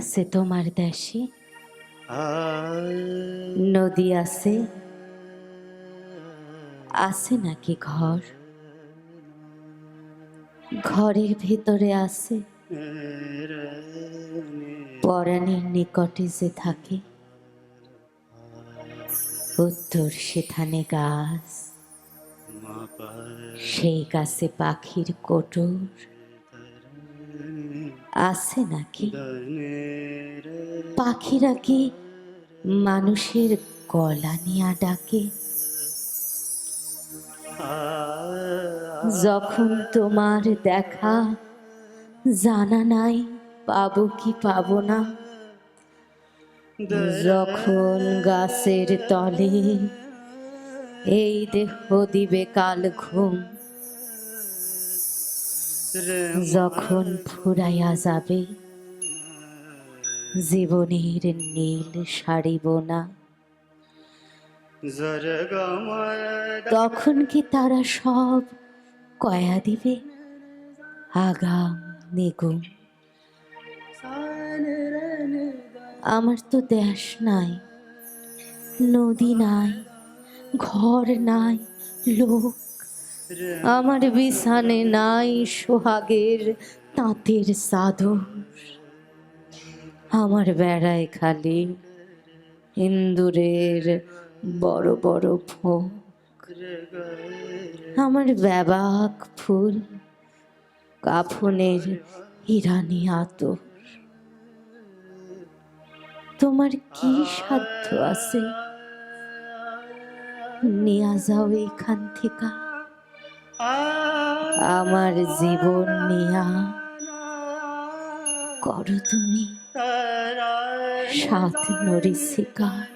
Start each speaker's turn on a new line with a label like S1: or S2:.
S1: আছে তোমার দেশে? নদী আছে? আছে নাকি ঘর? ঘরের ভেতরে আছে পরাণের নিকটে যে থাকে, উত্তর সেখানে গাছ, সেই গাছে পাখির কোটর আছে নাকি? পাখিরা কি মানুষের গলা নিয়া ডাকে? যখন তোমার দেখা জানা নাই পাবো কি পাবো না, যখন গাছের তলে এই দেহ দিবে কাল ঘুম, যখন ফুরাইয়া যাবে জীবনের নীল শাড়ি বোনা, তখন কি তারা সব কয়া দিবে আগাম নিগুম? আমার তো দেশ নাই, নদী নাই, ঘর নাই, লোক, আমার বিছানে নাই সোহাগের তাঁতের চাদর, আমার বেড়ায় খালি ইন্দুরের বড় বড় ফোঁক, আমার ব্যাবাক ফুল কাফনের ইরানি আতর। তোমার কি সাধ্য আছে নিয়া যাও এখান থেকে আমার জীবন নিয়া, করো তুমি সাত নরী শিকার।